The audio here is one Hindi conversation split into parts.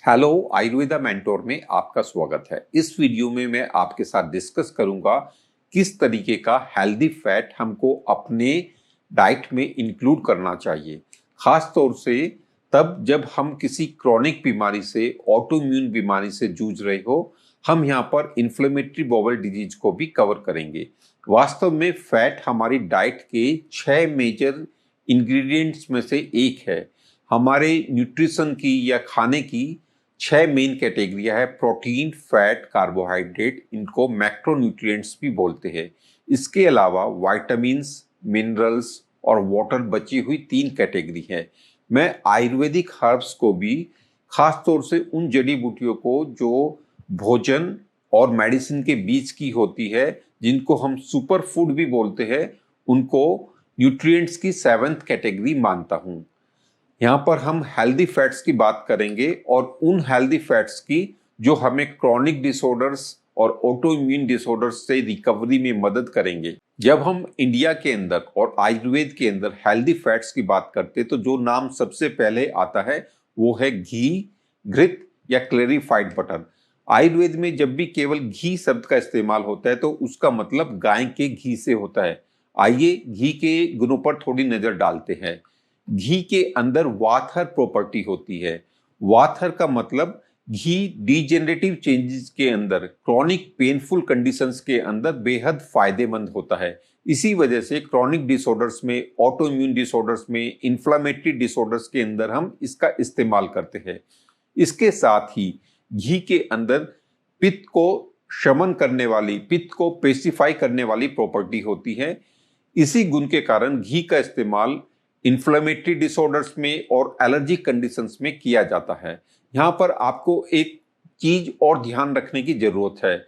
हेलो, आयुर्वेदा मेंटोर में आपका स्वागत है। इस वीडियो में मैं आपके साथ डिस्कस करूंगा किस तरीके का हेल्दी फैट हमको अपने डाइट में इंक्लूड करना चाहिए, खास तौर से तब जब हम किसी क्रॉनिक बीमारी से, ऑटोइम्यून बीमारी से जूझ रहे हो। हम यहाँ पर इन्फ्लेमेटरी बाउल डिजीज को भी कवर करेंगे। वास्तव में फैट हमारी डाइट के 6 मेजर इंग्रेडिएंट्स में से एक है। हमारे न्यूट्रिशन की या खाने की 6 मेन कैटेगरिया है: प्रोटीन, फैट, कार्बोहाइड्रेट। इनको मैक्रोन्यूट्रिएंट्स भी बोलते हैं। इसके अलावा विटामिन्स, मिनरल्स और वाटर बची हुई 3 कैटेगरी है। मैं आयुर्वेदिक हर्ब्स को भी, खास तौर से उन जड़ी बूटियों को जो भोजन और मेडिसिन के बीच की होती है, जिनको हम सुपर फूड भी बोलते हैं, उनको न्यूट्रिएंट्स की 7th कैटेगरी मानता हूं। यहाँ पर हम हेल्दी फैट्स की बात करेंगे और उन हेल्दी फैट्स की जो हमें क्रॉनिक डिसऑर्डर्स और ऑटोइम्यून डिसऑर्डर्स से रिकवरी में मदद करेंगे। जब हम इंडिया के अंदर और आयुर्वेद के अंदर हेल्दी फैट्स की बात करते हैं तो जो नाम सबसे पहले आता है वो है घी, घृत या क्लेरिफाइड बटर। आयुर्वेद में जब भी केवल घी शब्द का इस्तेमाल होता है तो उसका मतलब गाय के घी से होता है। आइए घी के गुणों पर थोड़ी नजर डालते हैं। घी के अंदर वाथर प्रॉपर्टी होती है। वाथर का मतलब घी डीजेनरेटिव चेंजेस के अंदर, क्रॉनिक पेनफुल कंडीशंस के अंदर बेहद फायदेमंद होता है। इसी वजह से क्रॉनिक डिसऑर्डर्स में, ऑटोइम्यून डिसऑर्डर्स में, इन्फ्लामेटरी डिसऑर्डर्स के अंदर हम इसका इस्तेमाल करते हैं। इसके साथ ही घी के अंदर पित्त को शमन करने वाली, पित्त को पेसिफाई करने वाली प्रॉपर्टी होती है। इसी गुण के कारण घी का इस्तेमाल इन्फ्लेमेटरी डिसऑर्डर्स में और एलर्जिक कंडीशंस में किया जाता है। यहाँ पर आपको एक चीज और ध्यान रखने की जरूरत है।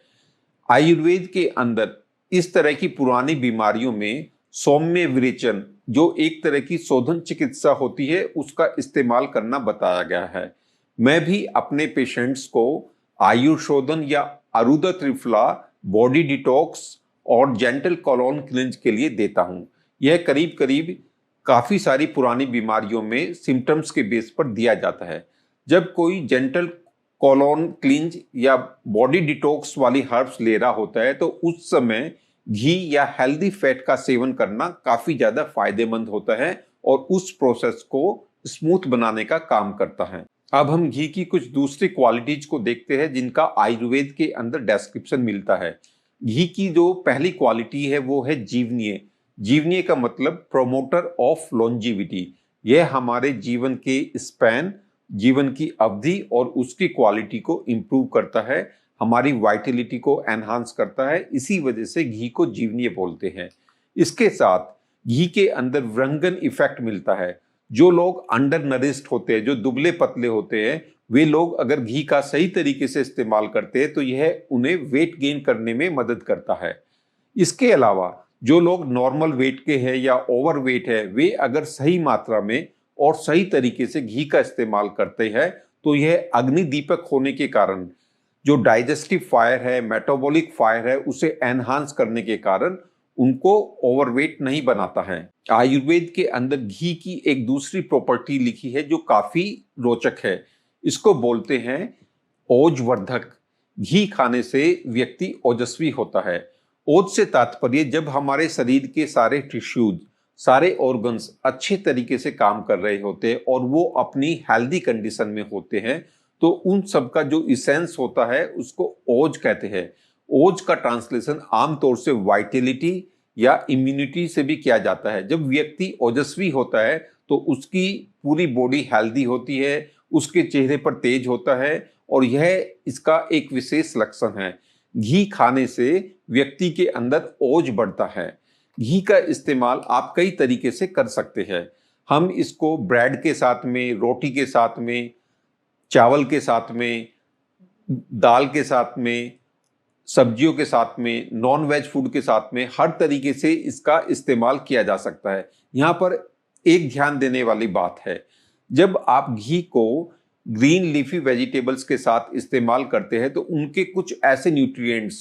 आयुर्वेद के अंदर इस तरह की पुरानी बीमारियों में सौम्य विरेचन, जो एक तरह की शोधन चिकित्सा होती है, उसका इस्तेमाल करना बताया गया है। मैं भी अपने पेशेंट्स को आयुर्शोधन या अरुदा त्रिफला, बॉडी डिटॉक्स और जेंटल कोलोन क्लिंज के लिए देता हूँ। यह करीब करीब काफी सारी पुरानी बीमारियों में सिम्टम्स के बेस पर दिया जाता है। जब कोई जेंटल कोलोन क्लिंज या बॉडी डिटॉक्स वाली हर्ब्स ले रहा होता है तो उस समय घी या हेल्दी फैट का सेवन करना काफी ज्यादा फायदेमंद होता है और उस प्रोसेस को स्मूथ बनाने का काम करता है। अब हम घी की कुछ दूसरी क्वालिटीज को देखते हैं जिनका आयुर्वेद के अंदर डिस्क्रिप्शन मिलता है। घी की जो पहली क्वालिटी है वो है जीवनीय। जीवनीय का मतलब प्रोमोटर ऑफ लॉन्जिविटी। यह हमारे जीवन के स्पैन, जीवन की अवधि और उसकी क्वालिटी को इंप्रूव करता है, हमारी वाइटलिटी को एनहांस करता है। इसी वजह से घी को जीवनीय बोलते हैं। इसके साथ घी के अंदर व्रंगन इफेक्ट मिलता है। जो लोग अंडर नरिश्ड होते हैं, जो दुबले पतले होते हैं, वे लोग अगर घी का सही तरीके से इस्तेमाल करते हैं तो यह उन्हें वेट गेन करने में मदद करता है। इसके अलावा जो लोग नॉर्मल वेट के हैं या ओवर वेट है, वे अगर सही मात्रा में और सही तरीके से घी का इस्तेमाल करते हैं तो यह अग्निदीपक होने के कारण जो डाइजेस्टिव फायर है, मेटाबॉलिक फायर है, उसे एनहांस करने के कारण उनको ओवरवेट नहीं बनाता है। आयुर्वेद के अंदर घी की एक दूसरी प्रॉपर्टी लिखी है जो काफी रोचक है। इसको बोलते हैं ओजवर्धक। घी खाने से व्यक्ति ओजस्वी होता है। ओज से तात्पर्य जब हमारे शरीर के सारे टिश्यूज, सारे ऑर्गन्स अच्छे तरीके से काम कर रहे होते हैं और वो अपनी हेल्दी कंडीशन में होते हैं तो उन सब का जो इसेंस होता है उसको ओज कहते हैं। ओज का ट्रांसलेशन आमतौर से वाइटलिटी या इम्यूनिटी से भी किया जाता है। जब व्यक्ति ओजस्वी होता है तो उसकी पूरी बॉडी हेल्दी होती है, उसके चेहरे पर तेज होता है और यह इसका एक विशेष लक्षण है। घी खाने से व्यक्ति के अंदर ओज बढ़ता है। घी का इस्तेमाल आप कई तरीके से कर सकते हैं। हम इसको ब्रेड के साथ में, रोटी के साथ में, चावल के साथ में, दाल के साथ में, सब्जियों के साथ में, नॉन वेज फूड के साथ में, हर तरीके से इसका इस्तेमाल किया जा सकता है। यहाँ पर एक ध्यान देने वाली बात है, जब आप घी को ग्रीन लीफी वेजिटेबल्स के साथ इस्तेमाल करते हैं तो उनके कुछ ऐसे न्यूट्रिएंट्स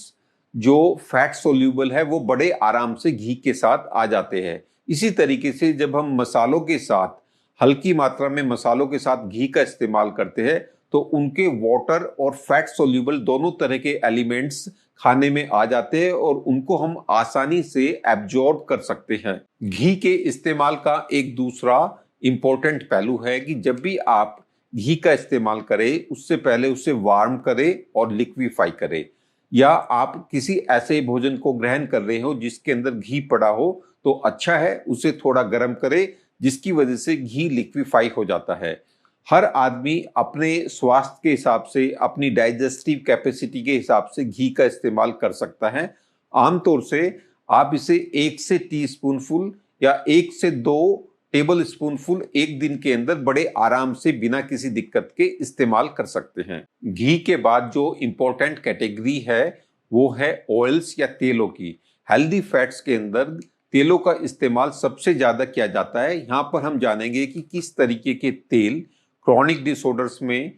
जो फैट सोल्यूबल है वो बड़े आराम से घी के साथ आ जाते हैं। इसी तरीके से जब हम मसालों के साथ, हल्की मात्रा में मसालों के साथ घी का इस्तेमाल करते हैं तो उनके वाटर और फैट सोल्यूबल दोनों तरह के एलिमेंट्स खाने में आ जाते हैं और उनको हम आसानी से एब्जॉर्ब कर सकते हैं। घी के इस्तेमाल का एक दूसरा इंपॉर्टेंट पहलू है कि जब भी आप घी का इस्तेमाल करें उससे पहले उसे वार्म करें और लिक्विफाई करें, या आप किसी ऐसे भोजन को ग्रहण कर रहे हो जिसके अंदर घी पड़ा हो तो अच्छा है उसे थोड़ा गर्म करें, जिसकी वजह से घी लिक्विफाई हो जाता है। हर आदमी अपने स्वास्थ्य के हिसाब से, अपनी डाइजेस्टिव कैपेसिटी के हिसाब से घी का इस्तेमाल कर सकता है। आमतौर से आप इसे 1 से टीस्पूनफुल या 1 से 2 टेबल स्पूनफुल एक दिन के अंदर बड़े आराम से बिना किसी दिक्कत के इस्तेमाल कर सकते हैं। घी के बाद जो इंपॉर्टेंट कैटेगरी है वो है ऑयल्स या तेलों की। हेल्दी फैट्स के अंदर तेलों का इस्तेमाल सबसे ज्यादा किया जाता है। यहाँ पर हम जानेंगे कि किस तरीके के तेल क्रॉनिक डिसऑर्डर्स में,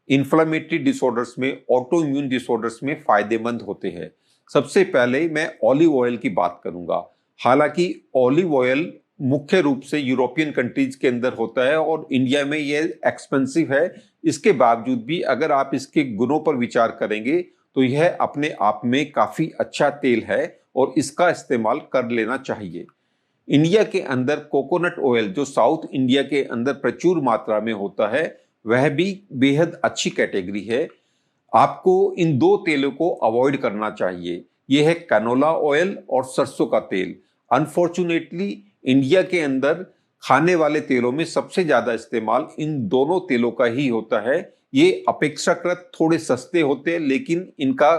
इन्फ्लेमेटरी डिसऑर्डर्स में, ऑटो इम्यून डिसऑर्डर्स में फायदेमंद होते हैं। सबसे पहले मैं ऑलिव ऑयल की बात करूंगा। हालांकि ऑलिव ऑयल मुख्य रूप से यूरोपियन कंट्रीज के अंदर होता है और इंडिया में ये एक्सपेंसिव है। इसके बावजूद भी अगर आप इसके गुणों पर विचार करेंगे तो यह अपने आप में काफी अच्छा तेल है और इसका इस्तेमाल कर लेना चाहिए। इंडिया के अंदर कोकोनट ऑयल जो साउथ इंडिया के अंदर प्रचुर मात्रा में होता है वह भी बेहद अच्छी कैटेगरी है। आपको इन दो तेलों को अवॉइड करना चाहिए। यह है कैनोला ऑयल और सरसों का तेल। अनफॉर्चुनेटली इंडिया के अंदर खाने वाले तेलों में सबसे ज्यादा इस्तेमाल इन दोनों तेलों का ही होता है। ये अपेक्षाकृत थोड़े सस्ते होते हैं लेकिन इनका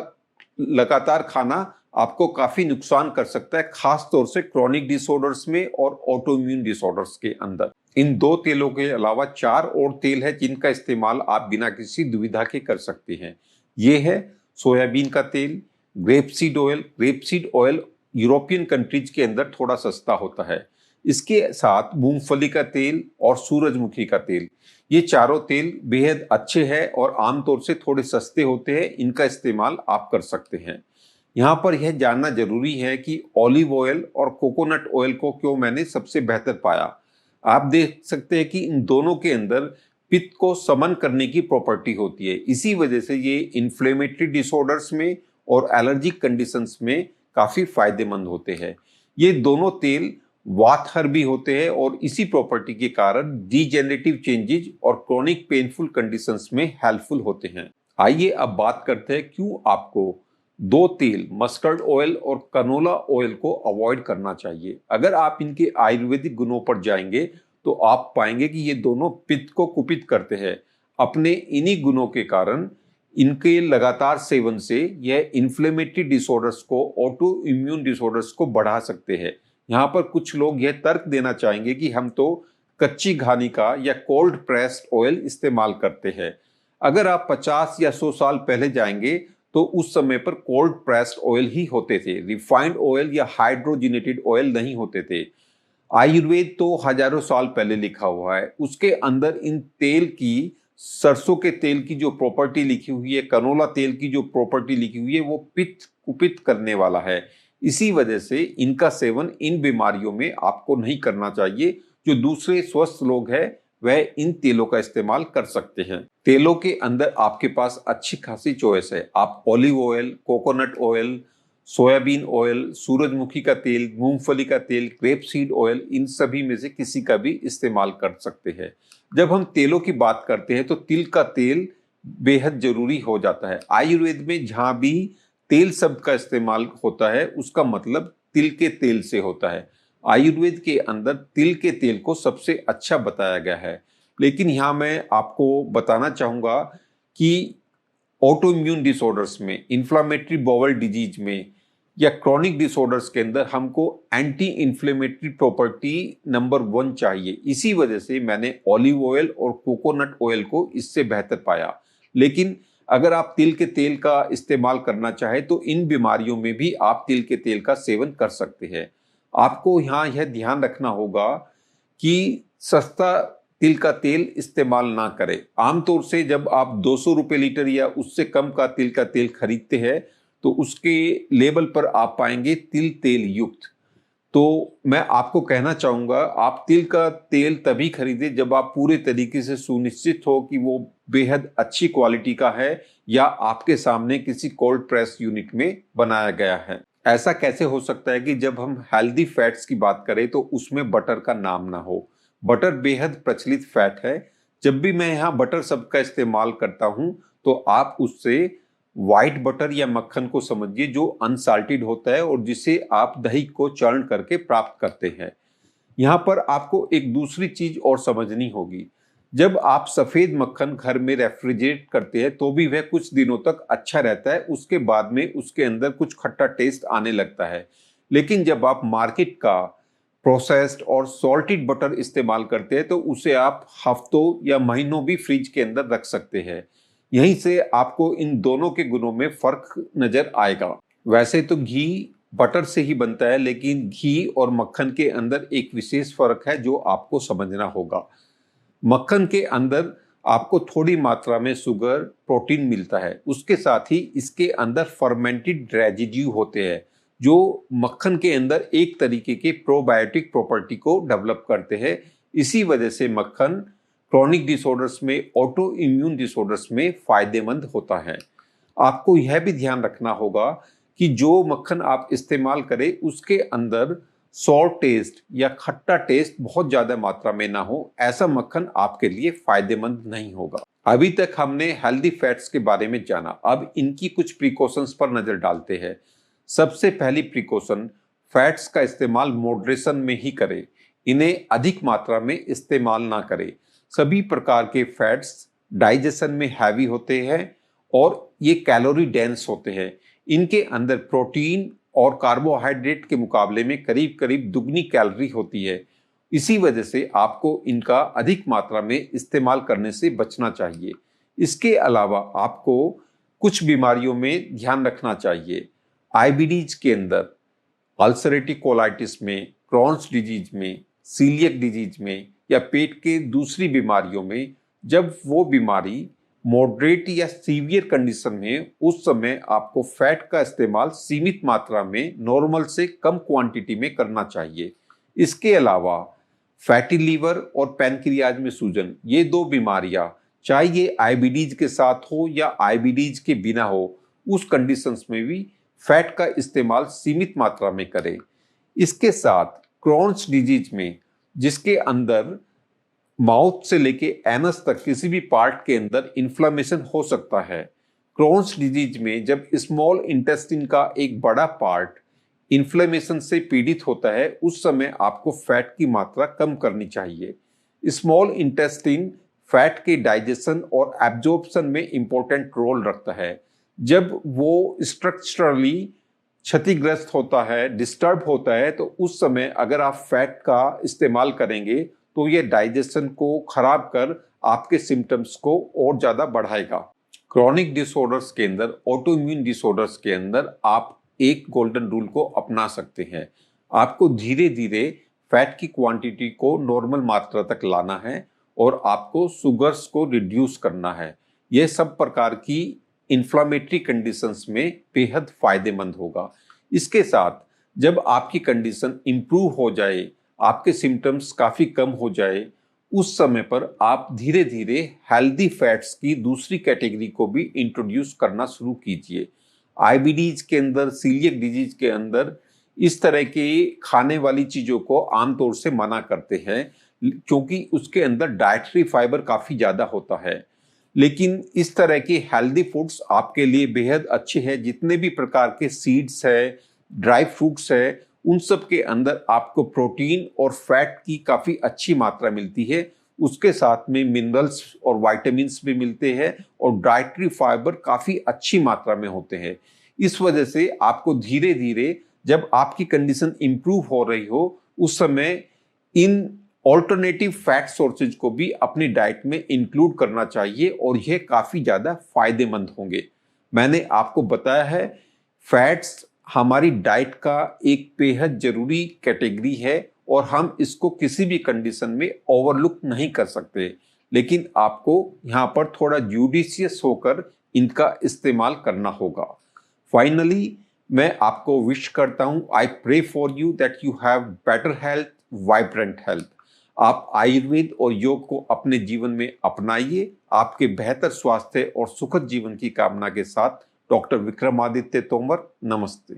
लगातार खाना आपको काफी नुकसान कर सकता है, खास तौर से क्रॉनिक डिसऑर्डर्स में और ऑटोइम्यून डिसऑर्डर्स के अंदर। इन दो तेलों के अलावा 4 और तेल है जिनका इस्तेमाल आप बिना किसी दुविधा के कर सकते हैं। ये है सोयाबीन का तेल, grapeseed oil. Grapeseed oil European countries के अंदर थोड़ा सस्ता होता है। इसके साथ मूंगफली का तेल और सूरजमुखी का तेल। ये चारों तेल बेहद अच्छे हैं और आमतौर से थोड़े सस्ते होते हैं। इनका इस्तेमाल आप कर सकते हैं। यहाँ पर यह जानना जरूरी है कि ऑलिव ऑयल और कोकोनट ऑयल को क्यों मैंने सबसे बेहतर पाया। आप देख सकते हैं कि इन दोनों के अंदर पित्त को समन करने की प्रॉपर्टी होती है। इसी वजह से ये इन्फ्लेमेटरी डिसऑर्डर्स में और एलर्जिक कंडीशंस में काफी फायदेमंद होते हैं। ये दोनों तेल वातहर भी होते हैं और इसी प्रॉपर्टी के कारण डीजेनरेटिव चेंजेस और क्रॉनिक पेनफुल कंडीशंस में हेल्पफुल होते हैं। आइए अब बात करते हैं क्यों आपको दो तेल मस्टर्ड ऑयल और कनोला ऑयल को अवॉइड करना चाहिए। अगर आप इनके आयुर्वेदिक गुणों पर जाएंगे तो आप पाएंगे कि ये दोनों पित्त को कुपित करते हैं। अपने इन्हीं गुणों के कारण इनके लगातार सेवन से यह इन्फ्लेमेटरी डिसऑर्डर्स को, ऑटो इम्यून डिसऑर्डर्स को बढ़ा सकते हैं। यहाँ पर कुछ लोग यह तर्क देना चाहेंगे कि हम तो कच्ची घानी का या कोल्ड प्रेस्ड ऑयल इस्तेमाल करते हैं। अगर आप 50 या 100 साल पहले जाएंगे तो उस समय पर कोल्ड प्रेस्ड ऑयल ही होते थे। रिफाइंड ऑयल या हाइड्रोजिनेटेड ऑयल नहीं होते थे। आयुर्वेद तो हजारों साल पहले लिखा हुआ है, उसके अंदर इन तेल की, सरसों के तेल की जो प्रॉपर्टी लिखी हुई है, कनोला तेल की जो प्रॉपर्टी लिखी हुई है, वो पित्त कुपित करने वाला है। इसी वजह से इनका सेवन इन बीमारियों में आपको नहीं करना चाहिए। जो दूसरे स्वस्थ लोग हैं वह इन तेलों का इस्तेमाल कर सकते हैं। तेलों के अंदर आपके पास अच्छी खासी चॉइस है। आप olive oil, coconut oil, soybean oil, सूरजमुखी का तेल, मूंगफली का तेल, ग्रेपसीड ऑयल, इन सभी में से किसी का भी इस्तेमाल कर सकते हैं। जब हम तेलों की बात करते हैं तो तिल का तेल बेहद जरूरी हो जाता है। आयुर्वेद में जहां भी तेल शब्द का इस्तेमाल होता है उसका मतलब तिल के तेल से होता है। आयुर्वेद के अंदर तिल के तेल को सबसे अच्छा बताया गया है। लेकिन यहाँ मैं आपको बताना चाहूंगा कि ऑटो इम्यून डिसऑर्डर्स में, इन्फ्लामेटरी बाउल डिजीज में या क्रॉनिक डिसऑर्डर्स के अंदर हमको एंटी इन्फ्लेमेटरी प्रॉपर्टी नंबर 1 चाहिए। इसी वजह से मैंने ऑलिव ऑयल और कोकोनट ऑयल को इससे बेहतर पाया। लेकिन अगर आप तिल के तेल का इस्तेमाल करना चाहें तो इन बीमारियों में भी आप तिल के तेल का सेवन कर सकते हैं। आपको यहाँ यह ध्यान रखना होगा कि सस्ता तिल का तेल इस्तेमाल ना करें। आमतौर से जब आप 200 रुपये लीटर या उससे कम का तिल का तेल खरीदते हैं तो उसके लेबल पर आप पाएंगे तिल तेल युक्त। तो मैं आपको कहना चाहूँगा, आप तिल का तेल तभी खरीदें जब आप पूरे तरीके से सुनिश्चित हो कि वो बेहद अच्छी क्वालिटी का है या आपके सामने किसी कोल्ड प्रेस यूनिट में बनाया गया है। ऐसा कैसे हो सकता है कि जब हम हेल्दी फैट्स की बात करें तो उसमें बटर का नाम ना हो? बटर बेहद प्रचलित फैट है। जब भी मैं यहाँ बटर शब्द का इस्तेमाल करता हूँ तो आप उससे व्हाइट बटर या मक्खन को समझिए, जो अनसाल्टेड होता है और जिसे आप दही को चर्न करके प्राप्त करते हैं। यहाँ पर आपको एक दूसरी चीज और समझनी होगी। जब आप सफेद मक्खन घर में रेफ्रिजरेट करते हैं तो भी वह कुछ दिनों तक अच्छा रहता है, उसके बाद में उसके अंदर कुछ खट्टा टेस्ट आने लगता है। लेकिन जब आप मार्केट का प्रोसेस्ड और सॉल्टेड बटर इस्तेमाल करते हैं तो उसे आप हफ्तों या महीनों भी फ्रिज के अंदर रख सकते हैं। यहीं से आपको इन दोनों के गुणों में फर्क नजर आएगा। वैसे तो घी बटर से ही बनता है, लेकिन घी और मक्खन के अंदर एक विशेष फर्क है जो आपको समझना होगा। मक्खन के अंदर आपको थोड़ी मात्रा में शुगर, प्रोटीन मिलता है। उसके साथ ही इसके अंदर फर्मेंटेड रेजिड्यू होते हैं जो मक्खन के अंदर एक तरीके के प्रोबायोटिक प्रॉपर्टी को डेवलप करते हैं। इसी वजह से मक्खन क्रॉनिक डिसऑर्डर्स में, ऑटो इम्यून डिसऑर्डर्स में फायदेमंद होता है। आपको यह भी ध्यान रखना होगा कि जो मक्खन आप इस्तेमाल करें उसके अंदर सॉल्ट टेस्ट या खट्टा टेस्ट बहुत ज्यादा मात्रा में ना हो। ऐसा मक्खन आपके लिए फायदेमंद नहीं होगा। अभी तक हमने हेल्दी फैट्स के बारे में जाना, अब इनकी कुछ प्रिकॉशंस पर नजर डालते हैं। सबसे पहली प्रिकॉशन, फैट्स का इस्तेमाल मॉडरेशन में ही करें। इन्हें अधिक मात्रा में इस्तेमाल ना करें। सभी प्रकार के फैट्स डाइजेशन में हैवी होते हैं और ये कैलोरी डेंस होते हैं। इनके अंदर प्रोटीन और कार्बोहाइड्रेट के मुकाबले में करीब करीब दुगनी कैलोरी होती है। इसी वजह से आपको इनका अधिक मात्रा में इस्तेमाल करने से बचना चाहिए। इसके अलावा आपको कुछ बीमारियों में ध्यान रखना चाहिए। आईबीडीज के अंदर, अल्सरेटिव कोलाइटिस में, क्रॉन्स डिजीज में, सीलियक डिजीज में या पेट के दूसरी बीमारियों में, जब वो बीमारी मॉडरेट या सीवियर कंडीशन में, उस समय आपको फैट का इस्तेमाल सीमित मात्रा में, नॉर्मल से कम क्वांटिटी में करना चाहिए। इसके अलावा फैटी लीवर और पैनक्रियाज में सूजन, ये दो बीमारियां, चाहे ये आईबीडीज के साथ हो या आईबीडीज के बिना हो, उस कंडीशंस में भी फैट का इस्तेमाल सीमित मात्रा में करें। इसके साथ क्रॉन्स डिजीज में, जिसके अंदर माउथ से लेके एनस तक किसी भी पार्ट के अंदर इन्फ्लामेशन हो सकता है। क्रॉन्स डिजीज में जब स्मॉल इंटेस्टाइन का एक बड़ा पार्ट इन्फ्लेमेशन से पीड़ित होता है, उस समय आपको फैट की मात्रा कम करनी चाहिए। स्मॉल इंटेस्टाइन फैट के डाइजेशन और एब्जॉर्प्शन में इंपॉर्टेंट रोल रखता है। जब वो स्ट्रक्चरली क्षतिग्रस्त होता है, डिस्टर्ब होता है, तो उस समय अगर आप फैट का इस्तेमाल करेंगे तो ये डाइजेशन को खराब कर आपके सिम्टम्स को और ज्यादा बढ़ाएगा। क्रॉनिक डिसऑर्डर्स के अंदर, ऑटो इम्यून डिसऑर्डर्स के अंदर आप एक गोल्डन रूल को अपना सकते हैं। आपको धीरे धीरे फैट की क्वांटिटी को नॉर्मल मात्रा तक लाना है और आपको शुगर्स को रिड्यूस करना है। यह सब प्रकार की इन्फ्लामेटरी कंडीशंस में बेहद फायदेमंद होगा। इसके साथ जब आपकी कंडीशन इंप्रूव हो जाए, आपके सिम्टम्स काफी कम हो जाए, उस समय पर आप धीरे धीरे हेल्दी फैट्स की दूसरी कैटेगरी को भी इंट्रोड्यूस करना शुरू कीजिए। आईबीडीज के अंदर, सीलियक डिजीज के अंदर इस तरह के खाने वाली चीजों को आमतौर से मना करते हैं क्योंकि उसके अंदर डाइटरी फाइबर काफी ज्यादा होता है। लेकिन इस तरह के हेल्दी फूड्स आपके लिए बेहद अच्छे हैं। जितने भी प्रकार के सीड्स है, ड्राई फ्रूट्स है, उन सब के अंदर आपको प्रोटीन और फैट की काफी अच्छी मात्रा मिलती है। उसके साथ में मिनरल्स और विटामिन्स भी मिलते हैं और डाइटरी फाइबर काफी अच्छी मात्रा में होते हैं। इस वजह से आपको धीरे धीरे जब आपकी कंडीशन इंप्रूव हो रही हो, उस समय इन ऑल्टरनेटिव फैट सोर्सेज को भी अपनी डाइट में इंक्लूड करना चाहिए और यह काफी ज्यादा फायदेमंद होंगे। मैंने आपको बताया है, फैट्स हमारी डाइट का एक बेहद जरूरी कैटेगरी है और हम इसको किसी भी कंडीशन में ओवरलुक नहीं कर सकते। लेकिन आपको यहाँ पर थोड़ा जुडिशियस होकर इनका इस्तेमाल करना होगा। फाइनली, मैं आपको विश करता हूं, I pray for you that you have better health, vibrant health. आप आयुर्वेद और योग को अपने जीवन में अपनाइए। आपके बेहतर स्वास्थ्य और सुखद जीवन की कामना के साथ डॉक्टर विक्रमादित्य तोमर, नमस्ते।